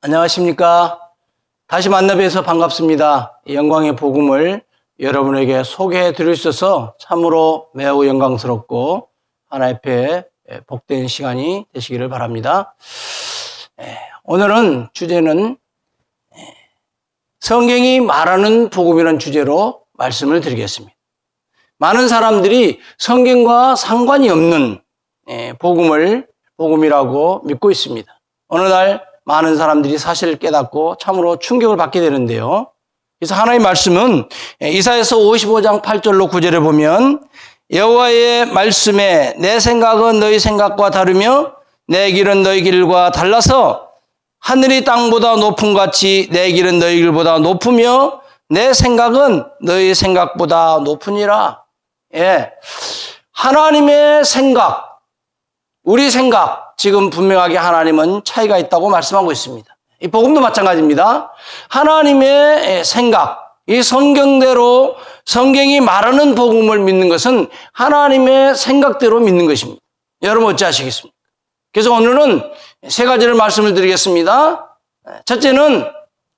안녕하십니까. 다시 만나 뵈서 반갑습니다. 영광의 복음을 여러분에게 소개해 드릴 수 있어서 참으로 매우 영광스럽고 하나님 앞에 복된 시간이 되시기를 바랍니다. 오늘은 주제는 성경이 말하는 복음이라는 주제로 말씀을 드리겠습니다. 많은 사람들이 성경과 상관이 없는 복음이라고 믿고 있습니다. 어느 날 많은 사람들이 사실을 깨닫고 참으로 충격을 받게 되는데요. 그래서 하나님의 말씀은 이사야서 55장 8절로 9절에 보면 여호와의 말씀에 내 생각은 너희 생각과 다르며 내 길은 너희 길과 달라서 하늘이 땅보다 높음 같이 내 길은 너희 길보다 높으며 내 생각은 너희 생각보다 높으니라. 하나님의 생각, 우리 생각, 지금 분명하게 하나님은 차이가 있다고 말씀하고 있습니다. 이 복음도 마찬가지입니다. 하나님의 생각, 이 성경대로 성경이 말하는 복음을 믿는 것은 하나님의 생각대로 믿는 것입니다. 여러분 어찌 하시겠습니까? 그래서 오늘은 세 가지를 말씀을 드리겠습니다. 첫째는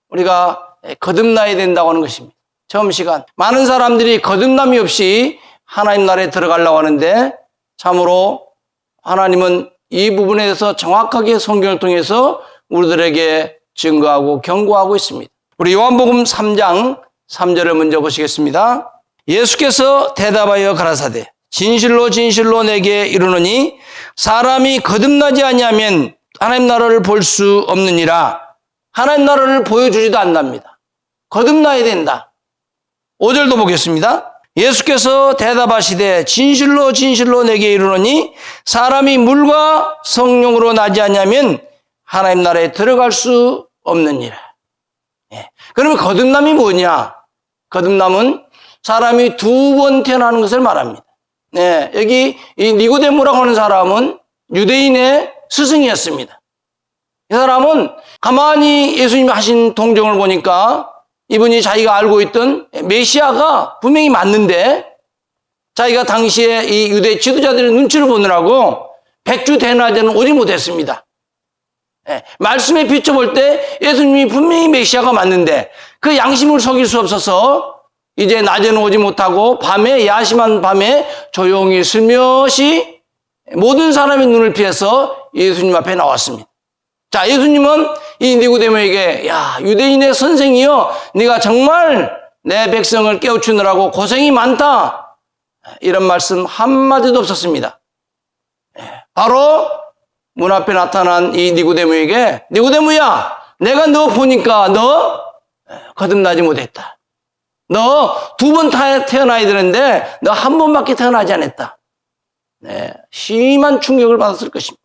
우리가 거듭나야 된다고 하는 것입니다. 처음 시간, 많은 사람들이 거듭남이 없이 하나님 나라에 들어가려고 하는데 참으로 하나님은 이 부분에 대해서 정확하게 성경을 통해서 우리들에게 증거하고 경고하고 있습니다. 우리 요한복음 3장 3절을 먼저 보시겠습니다. 예수께서 대답하여 가라사대 진실로 진실로 내게 이르노니 사람이 거듭나지 아니하면 하나님 나라를 볼 수 없느니라. 하나님 나라를 보여주지도 않답니다. 거듭나야 된다. 5절도 보겠습니다. 예수께서 대답하시되 진실로 진실로 내게 이르노니 사람이 물과 성령으로 나지 않으면 하나님 나라에 들어갈 수 없느니라. 그러면 거듭남이 뭐냐? 거듭남은 사람이 두 번 태어나는 것을 말합니다. 여기 이 니고데모라고 하는 사람은 유대인의 스승이었습니다. 이 사람은 가만히 예수님이 하신 동정을 보니까 이분이 자기가 알고 있던 메시아가 분명히 맞는데 자기가 당시에 이 유대 지도자들의 눈치를 보느라고 백주 대낮에는 오지 못했습니다. 말씀에 비춰볼 때 예수님이 분명히 메시아가 맞는데 그 양심을 속일 수 없어서 이제 낮에는 오지 못하고 밤에 야심한 밤에 조용히 슬며시 모든 사람의 눈을 피해서 예수님 앞에 나왔습니다. 자, 예수님은 이 니고데모에게 야, 유대인의 선생이여, 네가 정말 내 백성을 깨우치느라고 고생이 많다. 이런 말씀 한마디도 없었습니다. 바로 문 앞에 나타난 이 니고데모에게 니고데모야, 내가 너 보니까 너 거듭나지 못했다. 너 두 번 태어나야 되는데 너 한 번밖에 태어나지 않았다. 심한 충격을 받았을 것입니다.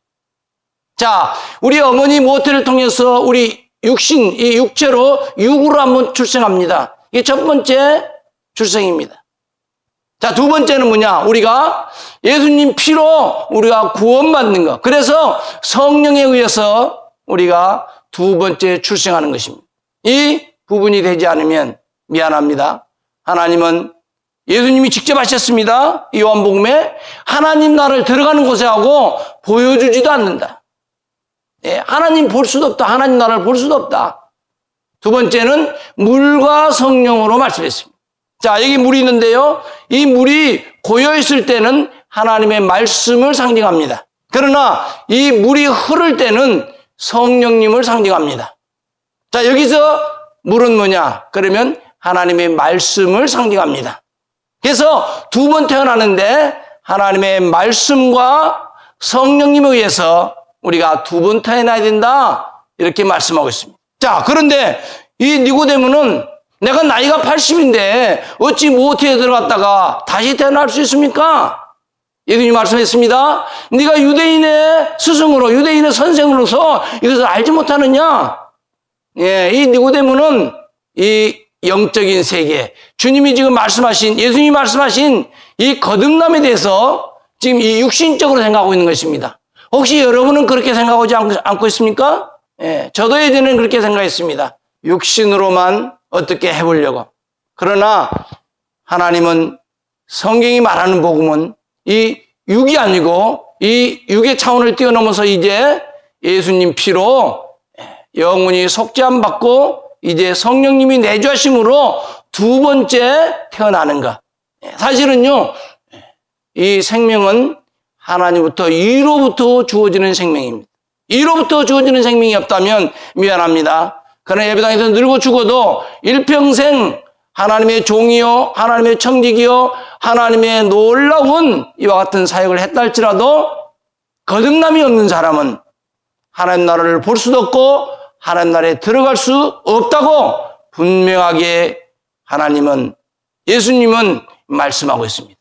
자, 우리 어머니 모태를 통해서 우리 육신, 이 육체로 육으로 한번 출생합니다. 이게 첫 번째 출생입니다. 자, 두 번째는 뭐냐? 우리가 예수님 피로 우리가 구원받는 것. 그래서 성령에 의해서 우리가 두 번째 출생하는 것입니다. 이 부분이 되지 않으면 미안합니다. 하나님은 예수님이 직접 하셨습니다. 이 요한복음에 하나님 나라를 들어가는 곳에 하고 보여주지도 않는다. 하나님 볼 수도 없다. 하나님 나라를 볼 수도 없다. 두 번째는 물과 성령으로 말씀했습니다. 자, 여기 물이 있는데요. 이 물이 고여있을 때는 하나님의 말씀을 상징합니다. 그러나 이 물이 흐를 때는 성령님을 상징합니다. 자, 여기서 물은 뭐냐? 그러면 하나님의 말씀을 상징합니다. 그래서 두 번 태어나는데 하나님의 말씀과 성령님에 의해서 우리가 두 번 태어나야 된다. 이렇게 말씀하고 있습니다. 자, 그런데 이 니고데모는 내가 나이가 80인데 어찌 모태에 들어갔다가 다시 태어날 수 있습니까? 예수님이 말씀했습니다. 네가 유대인의 스승으로, 유대인의 선생으로서 이것을 알지 못하느냐? 이 니고데모는 이 영적인 세계, 주님이 지금 말씀하신, 예수님이 말씀하신 이 거듭남에 대해서 지금 이 육신적으로 생각하고 있는 것입니다. 혹시 여러분은 그렇게 생각하지 않고 있습니까? 저도 예전에는 그렇게 생각했습니다. 육신으로만 어떻게 해보려고. 그러나 하나님은 성경이 말하는 복음은 이 육이 아니고 이 육의 차원을 뛰어넘어서 이제 예수님 피로 영혼이 속죄함 받고 이제 성령님이 내주하심으로 두 번째 태어나는가. 사실은요, 이 생명은 하나님부터 이로부터 주어지는 생명입니다. 이로부터 주어지는 생명이 없다면 미안합니다. 그러나 예배당에서 늙어 죽어도 일평생 하나님의 종이요, 하나님의 청직이요, 하나님의 놀라운 이와 같은 사역을 했다 할지라도 거듭남이 없는 사람은 하나님 나라를 볼 수도 없고 하나님 나라에 들어갈 수 없다고 분명하게 하나님은, 예수님은 말씀하고 있습니다.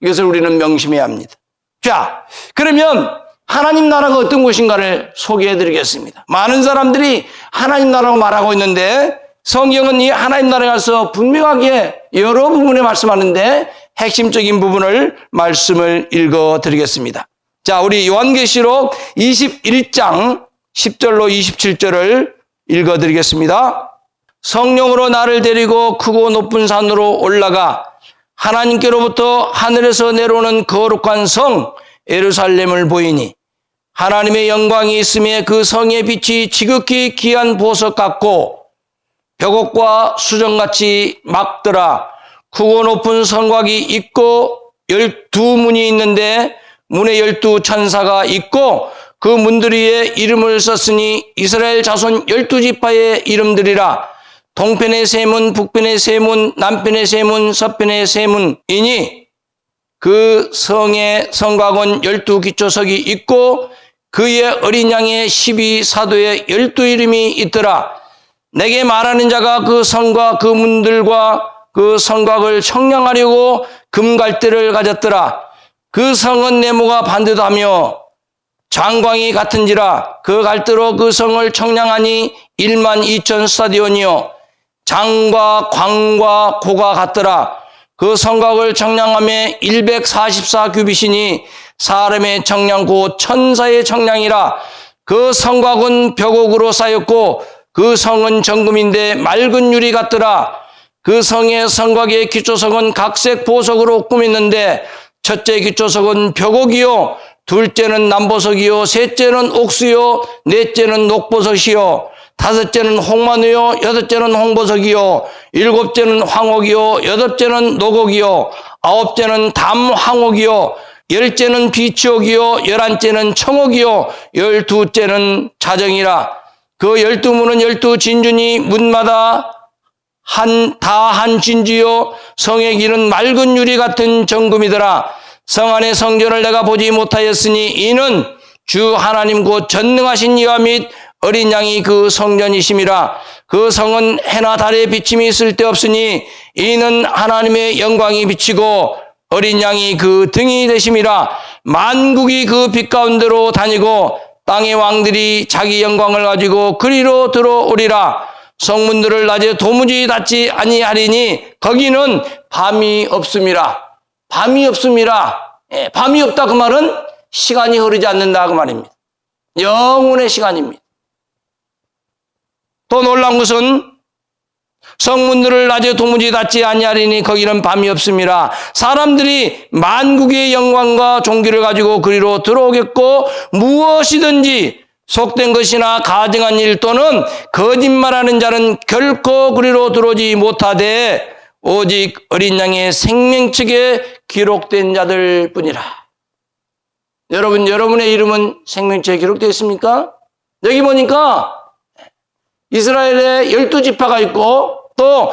이것을 우리는 명심해야 합니다. 자, 그러면 하나님 나라가 어떤 곳인가를 소개해 드리겠습니다. 많은 사람들이 하나님 나라고 말하고 있는데 성경은 이 하나님 나라에 가서 분명하게 여러 부분에 말씀하는데 핵심적인 부분을 말씀을 읽어 드리겠습니다. 자, 우리 요한계시록 21장 10절로 27절을 읽어 드리겠습니다. 성령으로 나를 데리고 크고 높은 산으로 올라가 하나님께로부터 하늘에서 내려오는 거룩한 성 예루살렘을 보이니 하나님의 영광이 있음에 그 성의 빛이 지극히 귀한 보석 같고 벽옥과 수정같이 막더라. 크고 높은 성곽이 있고 12문이 있는데 문에 12천사가 있고 그 문들 위에 이름을 썼으니 이스라엘 자손 12지파의 이름들이라. 동편의 세 문, 북편의 세 문, 남편의 세 문, 서편의 세 문이니 그 성의 성곽은 12기초석이 있고 그의 어린 양의 12사도의 12이름이 있더라. 내게 말하는 자가 그 성과 그 문들과 그 성곽을 청량하려고 금갈대를 가졌더라. 그 성은 네모가 반듯하며 장광이 같은지라. 그 갈대로 그 성을 청량하니 12,000 스타디온이요 장과 광과 고가 같더라. 그 성곽을 청량함에 144규빗이니 사람의 청량 곧 천사의 청량이라. 그 성곽은 벽옥으로 쌓였고 그 성은 정금인데 맑은 유리 같더라. 그 성의 성곽의 기초석은 각색 보석으로 꾸몄는데 첫째 기초석은 벽옥이요 둘째는 남보석이요 셋째는 옥수요 넷째는 녹보석이요 다섯째는 홍마누요 여덟째는 홍보석이요 일곱째는 황옥이요 여덟째는 녹옥이요 아홉째는 담황옥이요 열째는 비치옥이요 열한째는 청옥이요 열두째는 자정이라. 그 12문은 12진주니 문마다 한 진주요 성의 길은 맑은 유리 같은 정금이더라. 성 안의 성전을 내가 보지 못하였으니 이는 주 하나님 곧 전능하신 이와 및 어린 양이 그 성전이심이라. 그 성은 해나 달의 비침이 쓸데없으니 이는 하나님의 영광이 비치고 어린 양이 그 등이 되심이라. 만국이 그 빛 가운데로 다니고 땅의 왕들이 자기 영광을 가지고 그리로 들어오리라. 성문들을 낮에 도무지 닫지 아니하리니 거기는 밤이 없음이라. 밤이 없음이라. 밤이 없다 그 말은 시간이 흐르지 않는다 그 말입니다. 영원의 시간입니다. 또 놀라운 것은 성문들을 낮에 도무지 닫지 아니하리니 거기는 밤이 없음이라. 사람들이 만국의 영광과 존귀를 가지고 그리로 들어오겠고 무엇이든지 속된 것이나 가증한 일 또는 거짓말하는 자는 결코 그리로 들어오지 못하되 오직 어린 양의 생명책에 기록된 자들 뿐이라. 여러분의 이름은 생명책에 기록되어 있습니까? 여기 보니까 이스라엘에 12지파가 있고 또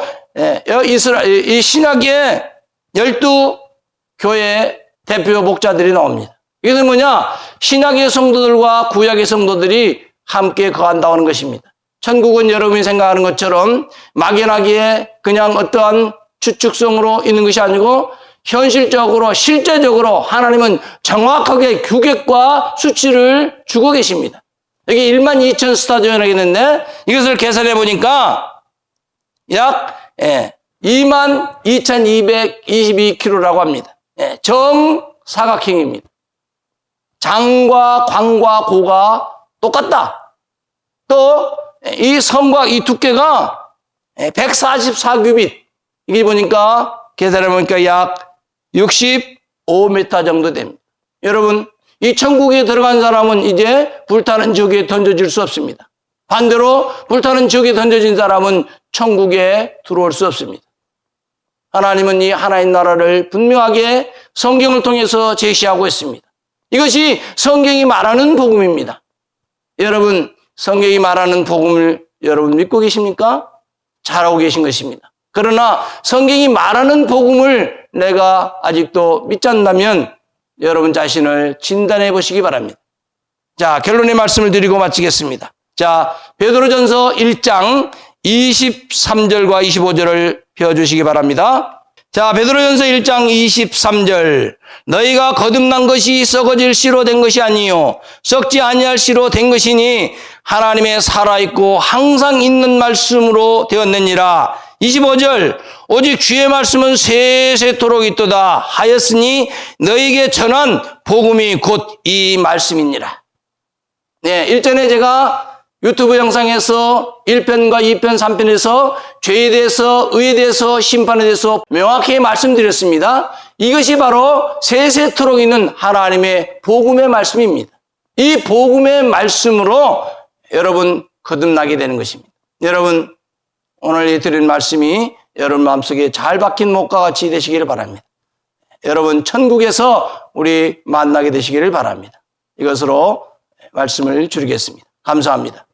이 신약에 12교회 대표 목자들이 나옵니다. 이것은 뭐냐? 신약의 성도들과 구약의 성도들이 함께 거한다는 것입니다. 천국은 여러분이 생각하는 것처럼 막연하게 그냥 어떠한 추측성으로 있는 것이 아니고 현실적으로 실제적으로 하나님은 정확하게 규격과 수치를 주고 계십니다. 여기 12,000 스타디온이라고 했는데 이것을 계산해 보니까 약 22,222km라고 합니다. 정사각형입니다. 장과 광과 고가 똑같다. 또 이 성곽 이 두께가 144규빗. 이게 보니까 계산해 보니까 약 65m 정도 됩니다. 여러분 이 천국에 들어간 사람은 이제 불타는 지옥에 던져질 수 없습니다. 반대로 불타는 지옥에 던져진 사람은 천국에 들어올 수 없습니다. 하나님은 이 하나님 나라를 분명하게 성경을 통해서 제시하고 있습니다. 이것이 성경이 말하는 복음입니다. 여러분, 성경이 말하는 복음을 여러분 믿고 계십니까? 잘하고 계신 것입니다. 그러나 성경이 말하는 복음을 내가 아직도 믿지 않는다면 여러분 자신을 진단해 보시기 바랍니다. 자, 결론의 말씀을 드리고 마치겠습니다. 자, 베드로전서 1장 23절과 25절을 펴주시기 바랍니다. 자, 베드로전서 1장 23절. 너희가 거듭난 것이 썩어질 씨로 된 것이 아니요 썩지 아니할 씨로 된 것이니 하나님의 살아있고 항상 있는 말씀으로 되었느니라. 25절. 오직 주의 말씀은 세세토록 있도다 하였으니 너희에게 전한 복음이 곧 이 말씀이니라. 네, 일전에 제가 유튜브 영상에서 1편과 2편, 3편에서 죄에 대해서, 의에 대해서, 심판에 대해서 명확히 말씀드렸습니다. 이것이 바로 세세토록 있는 하나님의 복음의 말씀입니다. 이 복음의 말씀으로 여러분 거듭나게 되는 것입니다. 여러분, 오늘 드린 말씀이 여러분 마음속에 잘 박힌 목과 같이 되시기를 바랍니다. 여러분, 천국에서 우리 만나게 되시기를 바랍니다. 이것으로 말씀을 줄이겠습니다. 감사합니다.